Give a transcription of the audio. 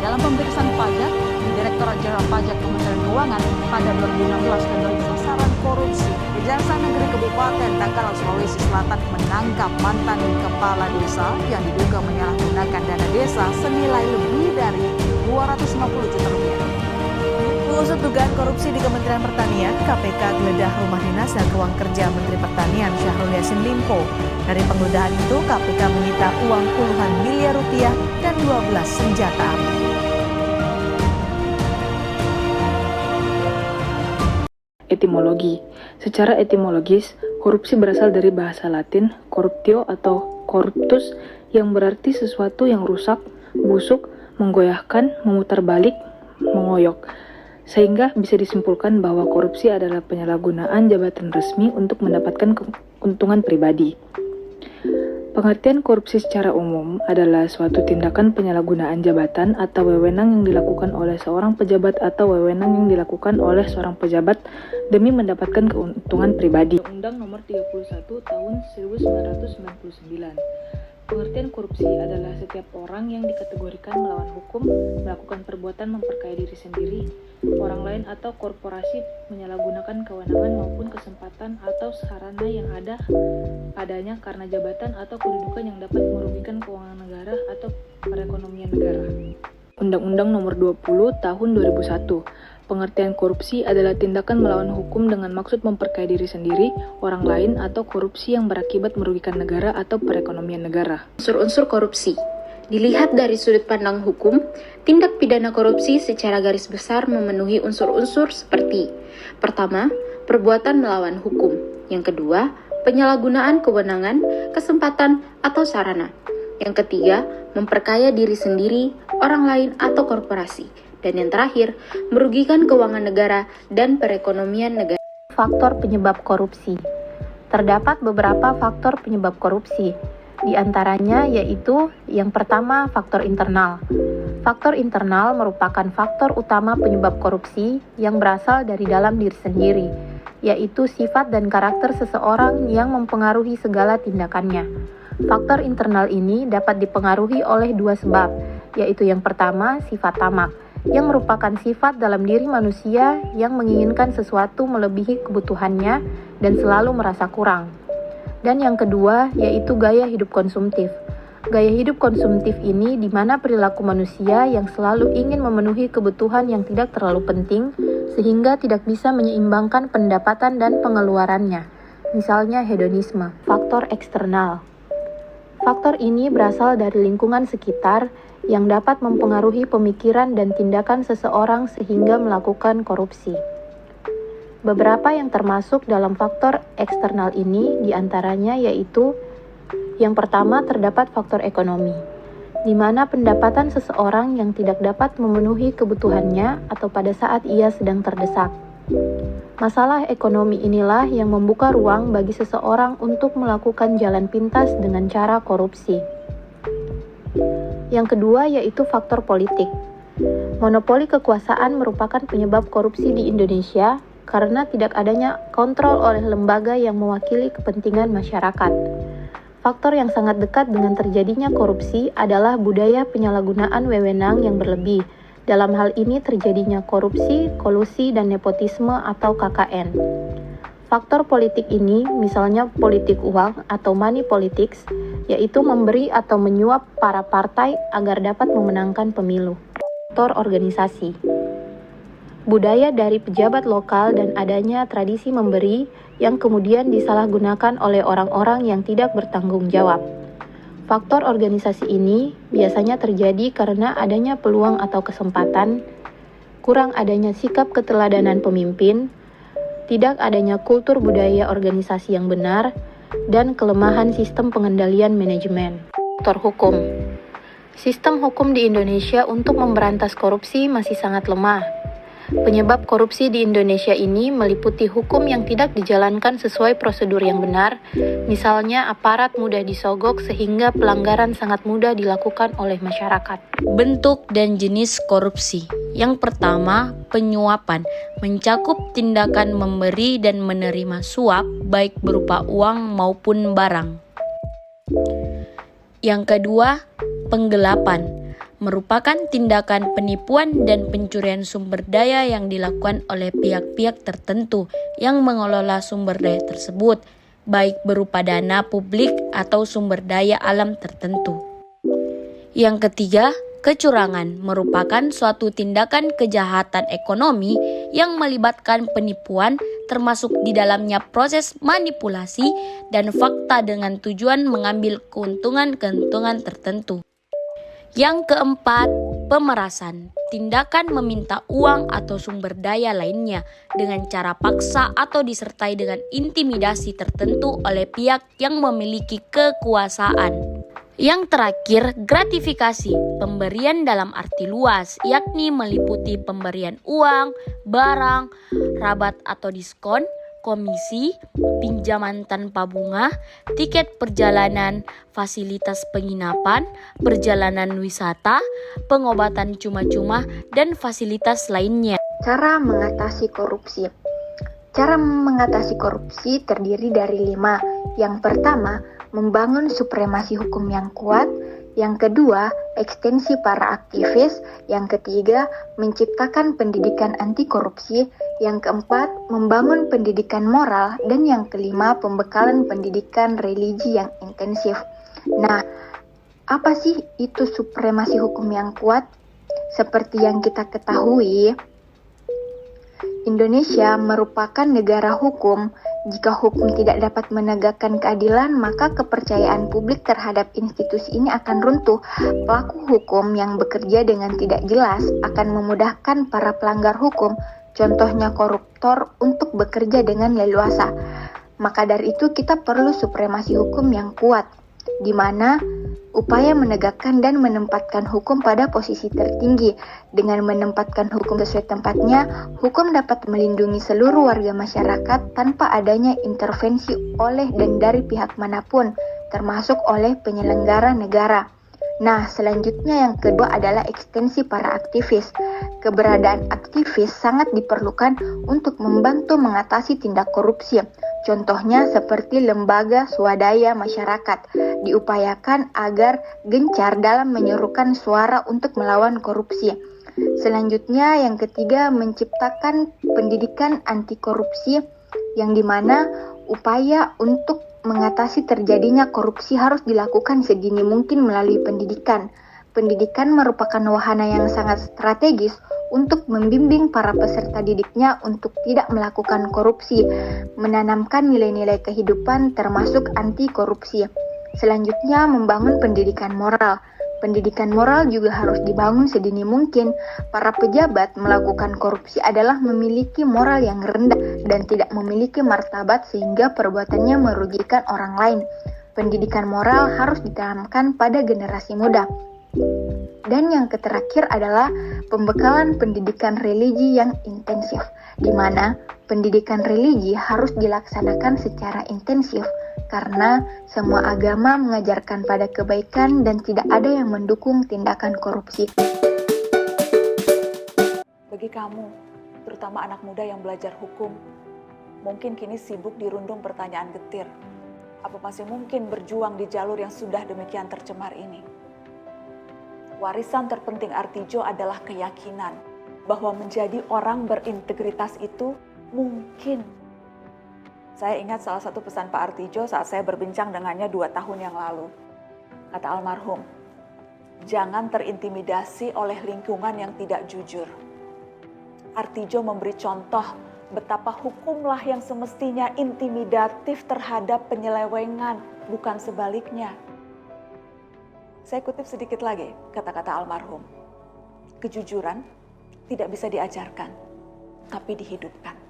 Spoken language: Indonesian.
Dalam pemeriksaan pajak di Direktorat Jenderal Pajak Kementerian Keuangan pada 2016 dan 2017 sasaran korupsi, Kejaksaan Negeri Kabupaten Takalar, Sulawesi Selatan menangkap mantan kepala desa yang diduga menyalahgunakan dana desa senilai lebih dari 250 juta rupiah. Mengusut dugaan korupsi di Kementerian Pertanian, KPK geledah rumah dinas dan ruang kerja Menteri Pertanian Syahrul Yassin Limpo. Dari penggeledahan itu, KPK menyita uang puluhan miliar rupiah dan 12 senjata api. Etimologi. Secara etimologis, korupsi berasal dari bahasa Latin corruptio atau corruptus yang berarti sesuatu yang rusak, busuk, menggoyahkan, memutarbalik, mengoyok. Sehingga bisa disimpulkan bahwa korupsi adalah penyalahgunaan jabatan resmi untuk mendapatkan keuntungan pribadi. Pengertian korupsi secara umum adalah suatu tindakan penyalahgunaan jabatan atau wewenang yang dilakukan oleh seorang pejabat atau wewenang yang dilakukan oleh seorang pejabat demi mendapatkan keuntungan pribadi. Undang-Undang Nomor 31 Tahun 1999. Pengertian korupsi adalah setiap orang yang dikategorikan melawan hukum, melakukan perbuatan memperkaya diri sendiri, orang lain atau korporasi menyalahgunakan kewenangan maupun kesempatan atau sarana yang ada padanya karena jabatan atau kedudukan yang dapat merugikan keuangan negara atau perekonomian negara. Undang-Undang Nomor 20 Tahun 2001. Pengertian korupsi adalah tindakan melawan hukum dengan maksud memperkaya diri sendiri, orang lain, atau korupsi yang berakibat merugikan negara atau perekonomian negara. Unsur-unsur korupsi. Dilihat dari sudut pandang hukum, tindak pidana korupsi secara garis besar memenuhi unsur-unsur seperti: pertama, perbuatan melawan hukum; yang kedua, penyalahgunaan kewenangan, kesempatan, atau sarana; yang ketiga, memperkaya diri sendiri, orang lain, atau korporasi; dan yang terakhir, merugikan keuangan negara dan perekonomian negara. Faktor penyebab korupsi. Terdapat beberapa faktor penyebab korupsi. Di antaranya yaitu yang pertama, faktor internal. Faktor internal merupakan faktor utama penyebab korupsi yang berasal dari dalam diri sendiri, yaitu sifat dan karakter seseorang yang mempengaruhi segala tindakannya. Faktor internal ini dapat dipengaruhi oleh dua sebab, yaitu yang pertama, sifat tamak, yang merupakan sifat dalam diri manusia yang menginginkan sesuatu melebihi kebutuhannya dan selalu merasa kurang. Dan yang kedua, yaitu gaya hidup konsumtif. Gaya hidup konsumtif ini di mana perilaku manusia yang selalu ingin memenuhi kebutuhan yang tidak terlalu penting sehingga tidak bisa menyeimbangkan pendapatan dan pengeluarannya. Misalnya hedonisme. Faktor eksternal. Faktor ini berasal dari lingkungan sekitar yang dapat mempengaruhi pemikiran dan tindakan seseorang sehingga melakukan korupsi. Beberapa yang termasuk dalam faktor eksternal ini diantaranya yaitu: yang pertama, terdapat faktor ekonomi, di mana pendapatan seseorang yang tidak dapat memenuhi kebutuhannya atau pada saat ia sedang terdesak. Masalah ekonomi inilah yang membuka ruang bagi seseorang untuk melakukan jalan pintas dengan cara korupsi. Yang kedua yaitu faktor politik. Monopoli kekuasaan merupakan penyebab korupsi di Indonesia karena tidak adanya kontrol oleh lembaga yang mewakili kepentingan masyarakat. Faktor yang sangat dekat dengan terjadinya korupsi adalah budaya penyalahgunaan wewenang yang berlebih. Dalam hal ini terjadinya korupsi, kolusi, dan nepotisme atau KKN. Faktor politik ini misalnya politik uang atau money politics, yaitu memberi atau menyuap para partai agar dapat memenangkan pemilu. Faktor organisasi. Budaya dari pejabat lokal dan adanya tradisi memberi yang kemudian disalahgunakan oleh orang-orang yang tidak bertanggung jawab. Faktor organisasi ini biasanya terjadi karena adanya peluang atau kesempatan, kurang adanya sikap keteladanan pemimpin, tidak adanya kultur budaya organisasi yang benar, dan kelemahan sistem pengendalian manajemen. Faktor hukum. Sistem hukum di Indonesia untuk memberantas korupsi masih sangat lemah. Penyebab korupsi di Indonesia ini meliputi hukum yang tidak dijalankan sesuai prosedur yang benar, misalnya aparat mudah disogok sehingga pelanggaran sangat mudah dilakukan oleh masyarakat. Bentuk dan jenis korupsi. Yang pertama, penyuapan, mencakup tindakan memberi dan menerima suap baik berupa uang maupun barang. Yang kedua, penggelapan, merupakan tindakan penipuan dan pencurian sumber daya yang dilakukan oleh pihak-pihak tertentu yang mengelola sumber daya tersebut, baik berupa dana publik atau sumber daya alam tertentu. Yang ketiga, kecurangan merupakan suatu tindakan kejahatan ekonomi yang melibatkan penipuan, termasuk di dalamnya proses manipulasi dan fakta dengan tujuan mengambil keuntungan-keuntungan tertentu. Yang keempat, pemerasan, tindakan meminta uang atau sumber daya lainnya dengan cara paksa atau disertai dengan intimidasi tertentu oleh pihak yang memiliki kekuasaan. Yang terakhir, gratifikasi, pemberian dalam arti luas, yakni meliputi pemberian uang, barang, rabat atau diskon, komisi, pinjaman tanpa bunga, tiket perjalanan, fasilitas penginapan, perjalanan wisata, pengobatan cuma-cuma, dan fasilitas lainnya. Cara mengatasi korupsi. Cara mengatasi korupsi terdiri dari 5. Yang pertama, membangun supremasi hukum yang kuat. Yang kedua, ekstensi para aktivis. Yang ketiga, menciptakan pendidikan anti korupsi. Yang keempat, membangun pendidikan moral. Dan yang kelima, pembekalan pendidikan religi yang intensif. Nah, apa sih itu supremasi hukum yang kuat? Seperti yang kita ketahui, Indonesia merupakan negara hukum. Jika hukum tidak dapat menegakkan keadilan, maka kepercayaan publik terhadap institusi ini akan runtuh. Pelaku hukum yang bekerja dengan tidak jelas akan memudahkan para pelanggar hukum, contohnya koruptor, untuk bekerja dengan leluasa. Maka dari itu kita perlu supremasi hukum yang kuat, di mana upaya menegakkan dan menempatkan hukum pada posisi tertinggi. Dengan menempatkan hukum sesuai tempatnya, hukum dapat melindungi seluruh warga masyarakat tanpa adanya intervensi oleh dan dari pihak manapun, termasuk oleh penyelenggara negara. Nah, selanjutnya yang kedua adalah ekstensi para aktivis. Keberadaan aktivis sangat diperlukan untuk membantu mengatasi tindak korupsi. Contohnya seperti lembaga swadaya masyarakat diupayakan agar gencar dalam menyerukan suara untuk melawan korupsi. Selanjutnya yang ketiga, menciptakan pendidikan anti korupsi, yang dimana upaya untuk mengatasi terjadinya korupsi harus dilakukan sedini mungkin melalui pendidikan. Pendidikan merupakan wahana yang sangat strategis untuk membimbing para peserta didiknya untuk tidak melakukan korupsi, menanamkan nilai-nilai kehidupan termasuk anti korupsi. Selanjutnya, membangun pendidikan moral. Pendidikan moral juga harus dibangun sedini mungkin. Para pejabat melakukan korupsi adalah memiliki moral yang rendah dan tidak memiliki martabat sehingga perbuatannya merugikan orang lain. Pendidikan moral harus ditanamkan pada generasi muda. Dan yang terakhir adalah pembekalan pendidikan religi yang intensif, di mana pendidikan religi harus dilaksanakan secara intensif karena semua agama mengajarkan pada kebaikan dan tidak ada yang mendukung tindakan korupsi. Bagi kamu, terutama anak muda yang belajar hukum, mungkin kini sibuk dirundung pertanyaan getir. Apa masih mungkin berjuang di jalur yang sudah demikian tercemar ini? Warisan terpenting Artidjo adalah keyakinan bahwa menjadi orang berintegritas itu mungkin. Saya ingat salah satu pesan Pak Artidjo saat saya berbincang dengannya 2 tahun yang lalu. Kata almarhum, jangan terintimidasi oleh lingkungan yang tidak jujur. Artidjo memberi contoh betapa hukumlah yang semestinya intimidatif terhadap penyelewengan, bukan sebaliknya. Saya kutip sedikit lagi kata-kata almarhum. Kejujuran tidak bisa diajarkan, tapi dihidupkan.